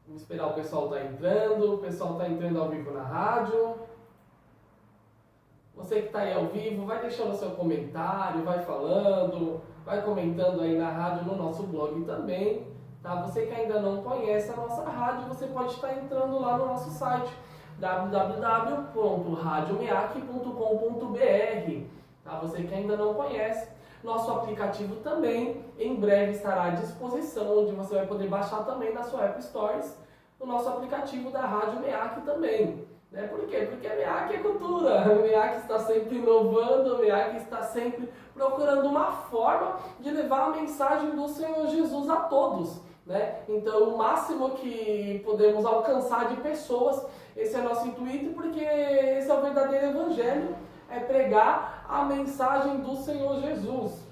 Vamos esperar o pessoal tá entrando. O pessoal tá entrando ao vivo na rádio. Você que está aí ao vivo, vai deixando o seu comentário, vai falando, vai comentando aí na rádio, no nosso blog também. Tá? Você que ainda não conhece a nossa rádio, você pode estar entrando lá no nosso site www.radiomeac.com.br. Tá? Você que ainda não conhece, nosso aplicativo também em breve estará à disposição, onde você vai poder baixar também na sua App Stores o nosso aplicativo da Rádio MEAC também. Por quê? Porque a MEAC é cultura, a MEAC está sempre inovando, a MEAC está sempre procurando uma forma de levar a mensagem do Senhor Jesus a todos. Então, o máximo que podemos alcançar de pessoas, esse é o nosso intuito, porque esse é o verdadeiro evangelho, é pregar a mensagem do Senhor Jesus.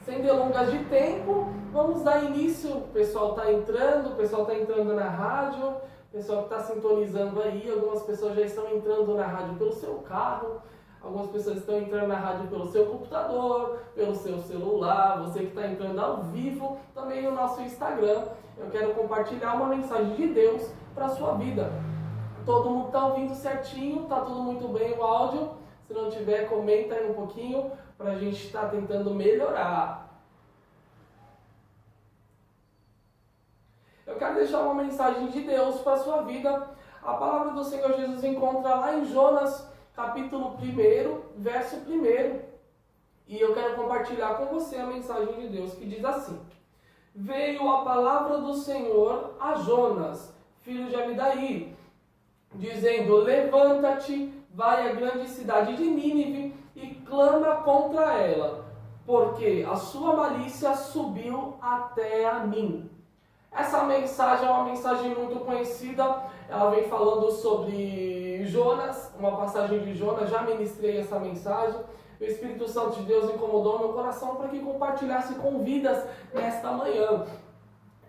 Sem delongas de tempo, vamos dar início. O pessoal está entrando na rádio, o pessoal que está sintonizando aí, algumas pessoas já estão entrando na rádio pelo seu carro, algumas pessoas estão entrando na rádio pelo seu computador, pelo seu celular, você que está entrando ao vivo, também no nosso Instagram. Eu quero compartilhar uma mensagem de Deus para a sua vida. Todo mundo está ouvindo certinho, está tudo muito bem o áudio? Se não tiver, comenta aí um pouquinho para a gente estar tentando melhorar. Eu quero deixar uma mensagem de Deus para a sua vida. A palavra do Senhor Jesus encontra lá em Jonas, capítulo 1, verso 1. E eu quero compartilhar com você a mensagem de Deus que diz assim: Veio a palavra do Senhor a Jonas, filho de Amidaí, dizendo: Levanta-te, vai à grande cidade de Nínive e clama contra ela, porque a sua malícia subiu até a mim. Essa mensagem é uma mensagem muito conhecida, ela vem falando sobre Jonas, uma passagem de Jonas, já ministrei essa mensagem. O Espírito Santo de Deus incomodou meu coração para que compartilhasse com vidas nesta manhã.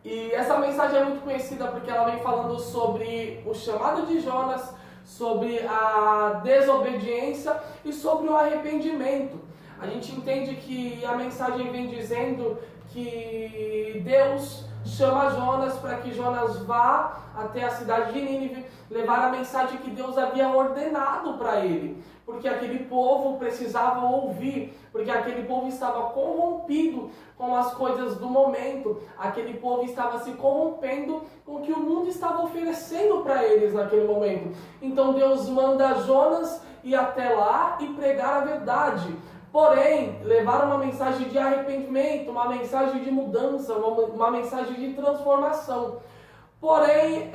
E essa mensagem é muito conhecida porque ela vem falando sobre o chamado de Jonas, sobre a desobediência e sobre o arrependimento. A gente entende que a mensagem vem dizendo que Deus chama Jonas para que Jonas vá até a cidade de Nínive levar a mensagem que Deus havia ordenado para ele, porque aquele povo precisava ouvir, porque aquele povo estava corrompido com as coisas do momento, aquele povo estava se corrompendo com o que o mundo estava oferecendo para eles naquele momento. Então Deus manda Jonas ir até lá e pregar a verdade. Porém, levar uma mensagem de arrependimento, uma mensagem de mudança, uma mensagem de transformação. Porém,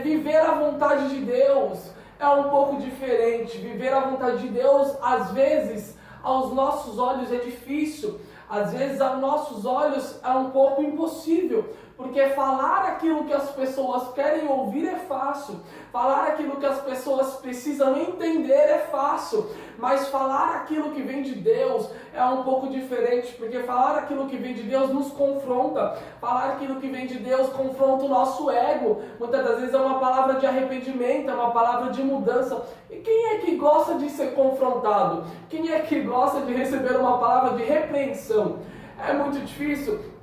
viver a vontade de Deus é um pouco diferente. Viver a vontade de Deus, às vezes, aos nossos olhos é difícil. Às vezes, aos nossos olhos é um pouco impossível. Porque falar aquilo que as pessoas querem ouvir é fácil. Falar aquilo que as pessoas precisam entender é fácil. Mas falar aquilo que vem de Deus é um pouco diferente. Porque falar aquilo que vem de Deus nos confronta. Falar aquilo que vem de Deus confronta o nosso ego. Muitas das vezes é uma palavra de arrependimento, é uma palavra de mudança. E quem é que gosta de ser confrontado? Quem é que gosta de receber uma palavra de repreensão? É muito difícil.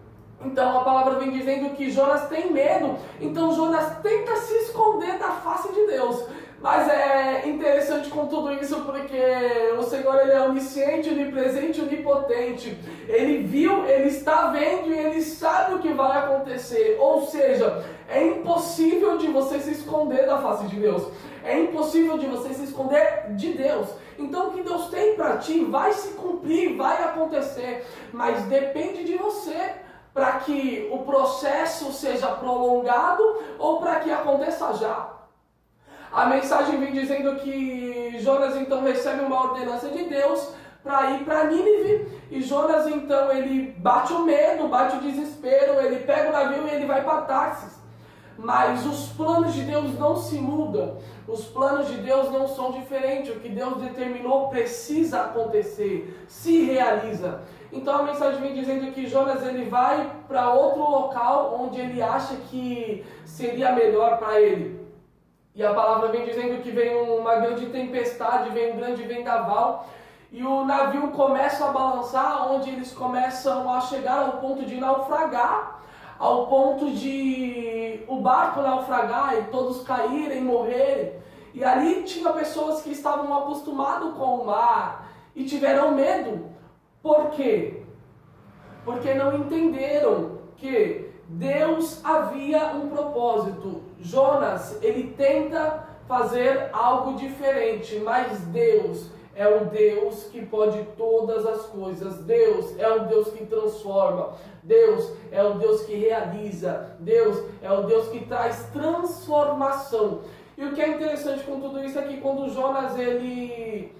Então a palavra vem dizendo que Jonas tem medo, então Jonas tenta se esconder da face de Deus. Mas é interessante com tudo isso porque o Senhor ele é onisciente, onipresente, onipotente. Ele viu, ele está vendo e ele sabe o que vai acontecer. Ou seja, é impossível de você se esconder da face de Deus. É impossível de você se esconder de Deus. Então o que Deus tem para ti vai se cumprir, vai acontecer. Mas depende de você para que o processo seja prolongado ou para que aconteça já. A mensagem vem dizendo que Jonas então recebe uma ordenança de Deus para ir para Nínive. E Jonas então ele bate o medo, bate o desespero, ele pega o navio e ele vai para Tarsis. Mas os planos de Deus não se mudam. Os planos de Deus não são diferentes. O que Deus determinou precisa acontecer, se realiza. Então a mensagem vem dizendo que Jonas ele vai para outro local onde ele acha que seria melhor para ele. E a palavra vem dizendo que vem uma grande tempestade, vem um grande vendaval. E o navio começa a balançar, onde eles começam a chegar ao ponto de naufragar, ao ponto de o barco naufragar e todos caírem, morrerem. E ali tinha pessoas que estavam acostumadas com o mar e tiveram medo. Por quê? Porque não entenderam que Deus havia um propósito. Jonas, ele tenta fazer algo diferente, mas Deus é o Deus que pode todas as coisas. Deus é o Deus que transforma. Deus é o Deus que realiza. Deus é o Deus que traz transformação. E o que é interessante com tudo isso é que quando Jonas ele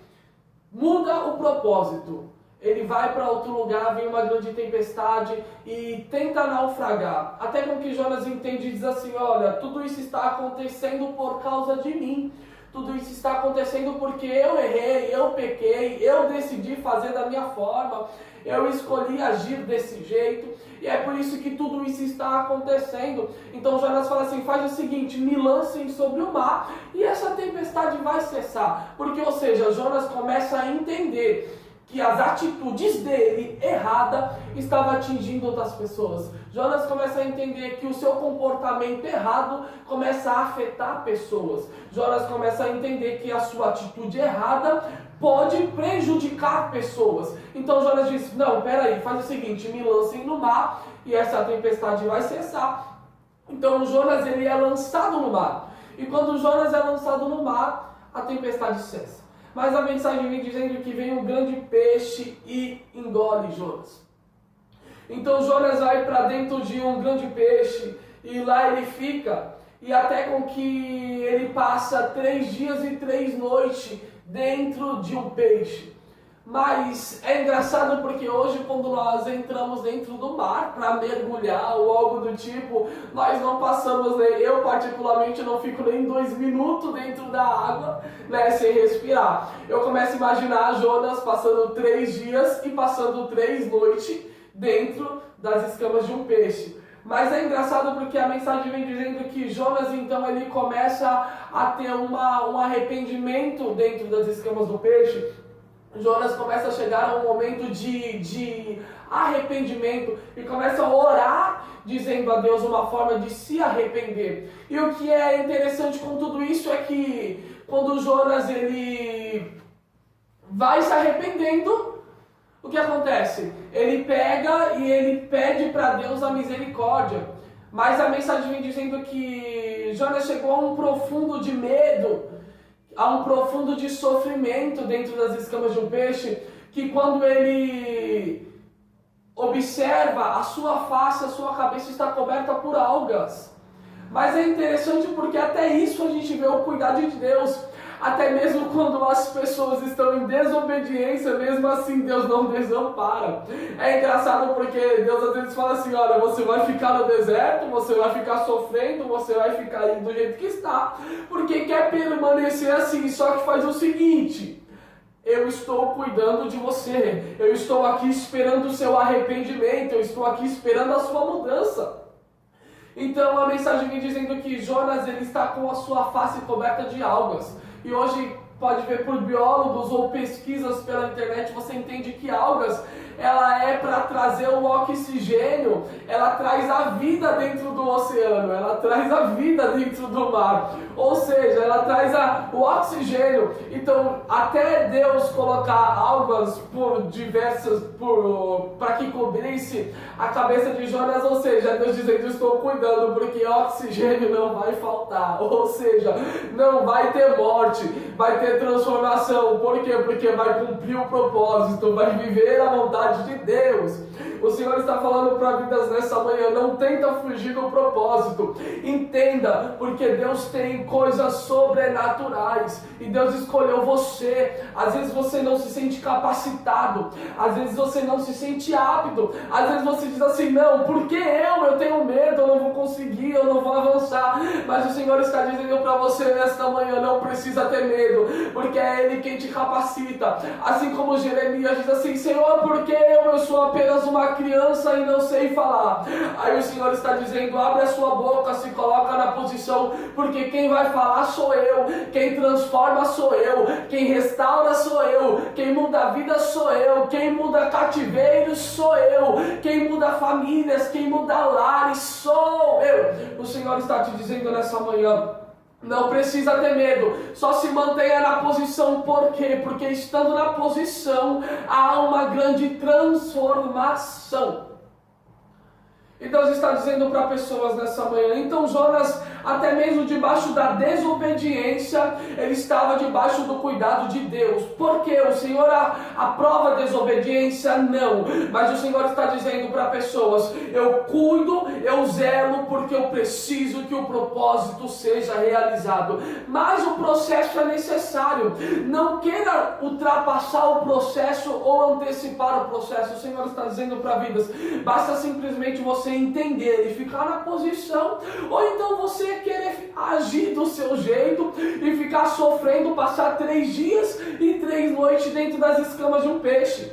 muda o propósito, ele vai para outro lugar, vem uma grande tempestade e tenta naufragar. Até com que Jonas entende e diz assim, olha, tudo isso está acontecendo por causa de mim. Tudo isso está acontecendo porque eu errei, eu pequei, eu decidi fazer da minha forma, eu escolhi agir desse jeito, e é por isso que tudo isso está acontecendo. Então Jonas fala assim, faz o seguinte, me lancem sobre o mar, e essa tempestade vai cessar. Porque, ou seja, Jonas começa a entender que as atitudes dele errada estavam atingindo outras pessoas. Jonas começa a entender que o seu comportamento errado começa a afetar pessoas. Jonas começa a entender que a sua atitude errada pode prejudicar pessoas. Então Jonas diz, não, peraí, faz o seguinte, me lancem no mar e essa tempestade vai cessar. Então Jonas ele é lançado no mar. E quando Jonas é lançado no mar, a tempestade cessa. Mas a mensagem vem dizendo que vem um grande peixe e engole Jonas. Então Jonas vai para dentro de um grande peixe e lá ele fica. E até com que ele passa 3 dias e 3 noites dentro de um peixe. Mas é engraçado porque hoje quando nós entramos dentro do mar para mergulhar ou algo do tipo, nós não passamos, né? Eu particularmente não fico nem 2 minutos dentro da água, né, sem respirar. Eu começo a imaginar Jonas passando 3 dias e passando 3 noites dentro das escamas de um peixe. Mas é engraçado porque a mensagem vem dizendo que Jonas então ele começa a ter um arrependimento dentro das escamas do peixe. Jonas começa a chegar a um momento de arrependimento e começa a orar dizendo a Deus uma forma de se arrepender. E o que é interessante com tudo isso é que quando Jonas ele vai se arrependendo, o que acontece? Ele pega e ele pede para Deus a misericórdia. Mas a mensagem vem dizendo que Jonas chegou a um profundo de medo, há um profundo de sofrimento dentro das escamas de um peixe, que quando ele observa a sua face, a sua cabeça está coberta por algas. Mas é interessante porque até isso a gente vê o cuidado de Deus. Até mesmo quando as pessoas estão em desobediência, mesmo assim Deus não desampara. É engraçado porque Deus às vezes fala assim, olha, você vai ficar no deserto, você vai ficar sofrendo, você vai ficar aí do jeito que está, porque quer permanecer assim, só que faz o seguinte, eu estou cuidando de você, eu estou aqui esperando o seu arrependimento, eu estou aqui esperando a sua mudança. Então a mensagem vem dizendo que Jonas ele está com a sua face coberta de algas. E hoje pode ver por biólogos ou pesquisas pela internet, você entende que algas, ela é para trazer o oxigênio, ela traz a vida dentro do oceano, ela traz a vida dentro do mar, ou seja, ela traz o oxigênio. Então, até Deus colocar algas para que cobrisse a cabeça de Jonas, ou seja, Deus dizendo, estou cuidando porque oxigênio não vai faltar, ou seja, não vai ter morte, vai ter transformação. Por quê? Porque vai cumprir o propósito, vai viver a vontade de Deus. O Senhor está falando para vidas nessa manhã, não tenta fugir do propósito, entenda, porque Deus tem coisas sobrenaturais, e Deus escolheu você. Às vezes você não se sente capacitado, às vezes você não se sente apto, às vezes você diz assim, não, porque eu tenho medo, eu não vou conseguir, eu não vou avançar, mas o Senhor está dizendo para você nesta manhã, não precisa ter medo, porque é Ele quem te capacita. Assim como Jeremias diz assim, Senhor, porque eu sou apenas uma uma criança e não sei falar. Aí o Senhor está dizendo, abre a sua boca, se coloca na posição, porque quem vai falar sou eu, quem transforma sou eu, quem restaura sou eu, quem muda a vida sou eu, quem muda cativeiros sou eu, quem muda famílias, quem muda lares sou eu. O Senhor está te dizendo nessa manhã, não precisa ter medo, só se mantenha na posição. Por quê? Porque estando na posição há uma grande transformação. E Deus está dizendo para pessoas nessa manhã, então Jonas, até mesmo debaixo da desobediência, ele estava debaixo do cuidado de Deus. Por quê? O Senhor aprova a desobediência? Não. Mas o Senhor está dizendo para pessoas, eu cuido, eu zelo, porque eu preciso que o propósito seja realizado. Mas o processo é necessário. Não queira ultrapassar o processo ou antecipar o processo. O Senhor está dizendo para vidas, basta simplesmente você entender e ficar na posição, ou então você querer agir do seu jeito e ficar sofrendo, passar 3 dias e 3 noites dentro das escamas de um peixe.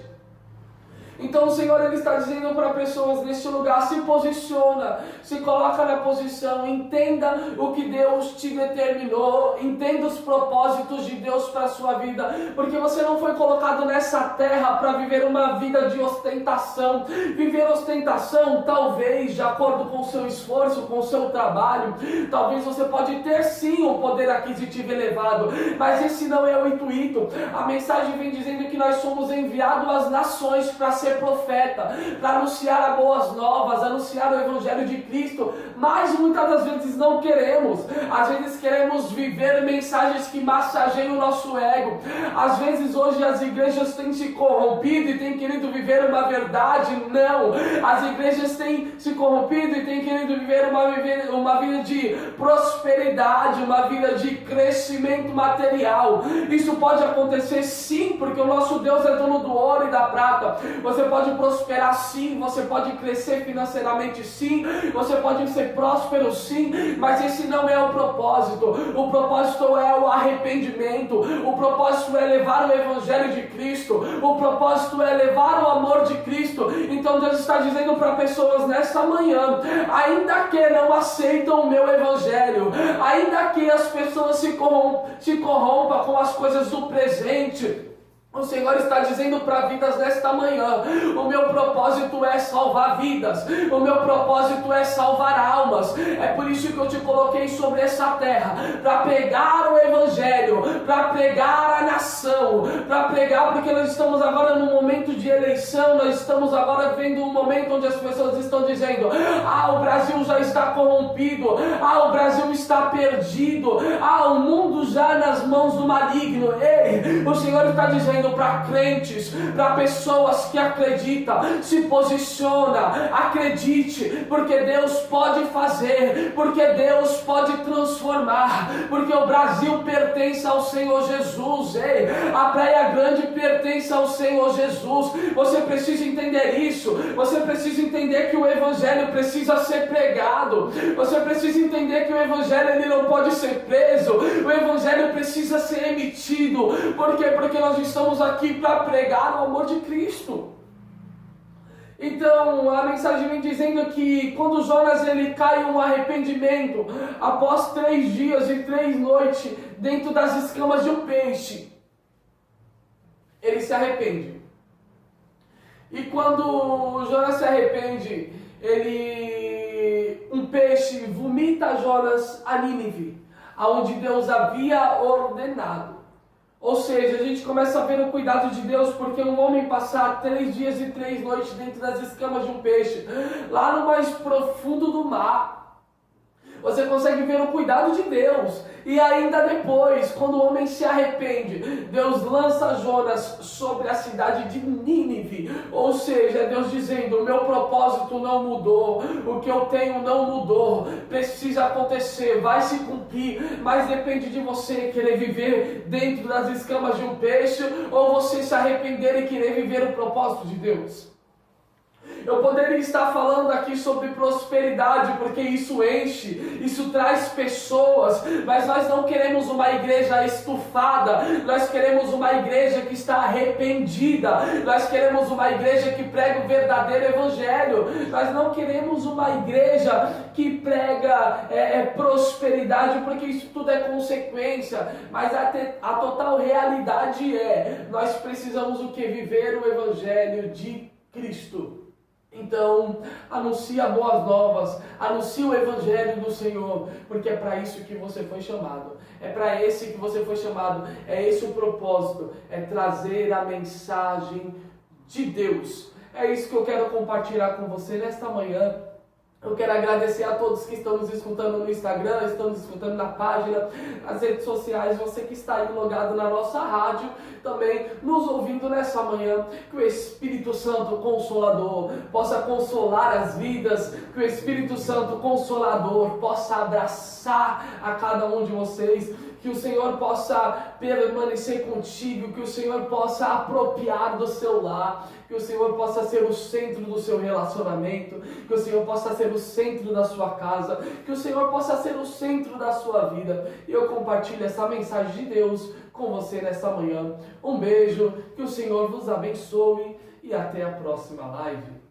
Então o Senhor ele está dizendo para pessoas nesse lugar, se posiciona, se coloca na posição, entenda o que Deus te determinou, entenda os propósitos de Deus para a sua vida, porque você não foi colocado nessa terra para viver uma vida de ostentação. Viver ostentação, talvez, de acordo com o seu esforço, com o seu trabalho, talvez você pode ter sim um poder aquisitivo elevado, mas esse não é o intuito. A mensagem vem dizendo que nós somos enviados às nações para ser profeta, para anunciar as boas novas, anunciar o Evangelho de Cristo, mas muitas das vezes não queremos. Às vezes queremos viver mensagens que massageiam o nosso ego. Às vezes hoje as igrejas têm se corrompido e têm querido viver uma verdade. Não, as igrejas têm se corrompido e têm querido viver uma vida de prosperidade, uma vida de crescimento material. Isso pode acontecer sim, porque o nosso Deus é dono do ouro e da prata. Você pode prosperar sim, você pode crescer financeiramente sim, você pode ser próspero sim, mas esse não é o propósito. O propósito é o arrependimento, o propósito é levar o Evangelho de Cristo, o propósito é levar o amor de Cristo. Então Deus está dizendo para pessoas nessa manhã, ainda que não aceitam o meu Evangelho, ainda que as pessoas se corrompam com as coisas do presente, o Senhor está dizendo para vidas nesta manhã, o meu propósito é salvar vidas, o meu propósito é salvar almas. É por isso que eu te coloquei sobre essa terra, para pregar o Evangelho, para pregar a nação, para pregar, porque nós estamos agora num momento de eleição, nós estamos agora vendo um momento onde as pessoas estão dizendo, o Brasil já está corrompido, o Brasil está perdido, o mundo já nas mãos do maligno. Ei, o Senhor está dizendo para crentes, para pessoas que acreditam, se posiciona, acredite, porque Deus pode fazer, porque Deus pode transformar, porque o Brasil pertence ao Senhor Jesus. Ei, a Praia Grande pertence ao Senhor Jesus. Você precisa entender isso, você precisa entender que o Evangelho precisa ser pregado, você precisa entender que o Evangelho ele não pode ser preso, o Evangelho precisa ser emitido. Por quê? Porque nós estamos aqui para pregar o amor de Cristo. Então a mensagem vem dizendo que quando Jonas ele cai em um arrependimento, após 3 dias e 3 noites dentro das escamas de um peixe, ele se arrepende. E quando Jonas se arrepende, um peixe vomita Jonas a Nínive, aonde Deus havia ordenado. Ou seja, a gente começa a ver o cuidado de Deus, porque um homem passar 3 dias e 3 noites dentro das escamas de um peixe, lá no mais profundo do mar, você consegue ver o cuidado de Deus. E ainda depois, quando o homem se arrepende, Deus lança Jonas sobre a cidade de Nínive. Ou seja, é Deus dizendo, o meu propósito não mudou, o que eu tenho não mudou, precisa acontecer, vai se cumprir, mas depende de você querer viver dentro das escamas de um peixe, ou você se arrepender e querer viver o propósito de Deus. Eu poderia estar falando aqui sobre prosperidade, porque isso enche, isso traz pessoas, mas nós não queremos uma igreja estufada, nós queremos uma igreja que está arrependida, nós queremos uma igreja que prega o verdadeiro evangelho, nós não queremos uma igreja que prega prosperidade, porque isso tudo é consequência, mas a total realidade nós precisamos o que? Viver o evangelho de Cristo. Então, anuncia boas novas, anuncia o evangelho do Senhor, porque é para isso que você foi chamado, é para esse que você foi chamado, é esse o propósito, é trazer a mensagem de Deus. É isso que eu quero compartilhar com você nesta manhã. Eu quero agradecer a todos que estão nos escutando no Instagram, estão nos escutando na página, nas redes sociais, você que está aí logado na nossa rádio, também nos ouvindo nessa manhã, que o Espírito Santo Consolador possa consolar as vidas, que o Espírito Santo Consolador possa abraçar a cada um de vocês, que o Senhor possa permanecer contigo, que o Senhor possa apropriar do seu lar, que o Senhor possa ser o centro do seu relacionamento, que o Senhor possa ser o centro da sua casa, que o Senhor possa ser o centro da sua vida. E eu compartilho essa mensagem de Deus com você nesta manhã. Um beijo, que o Senhor vos abençoe e até a próxima live.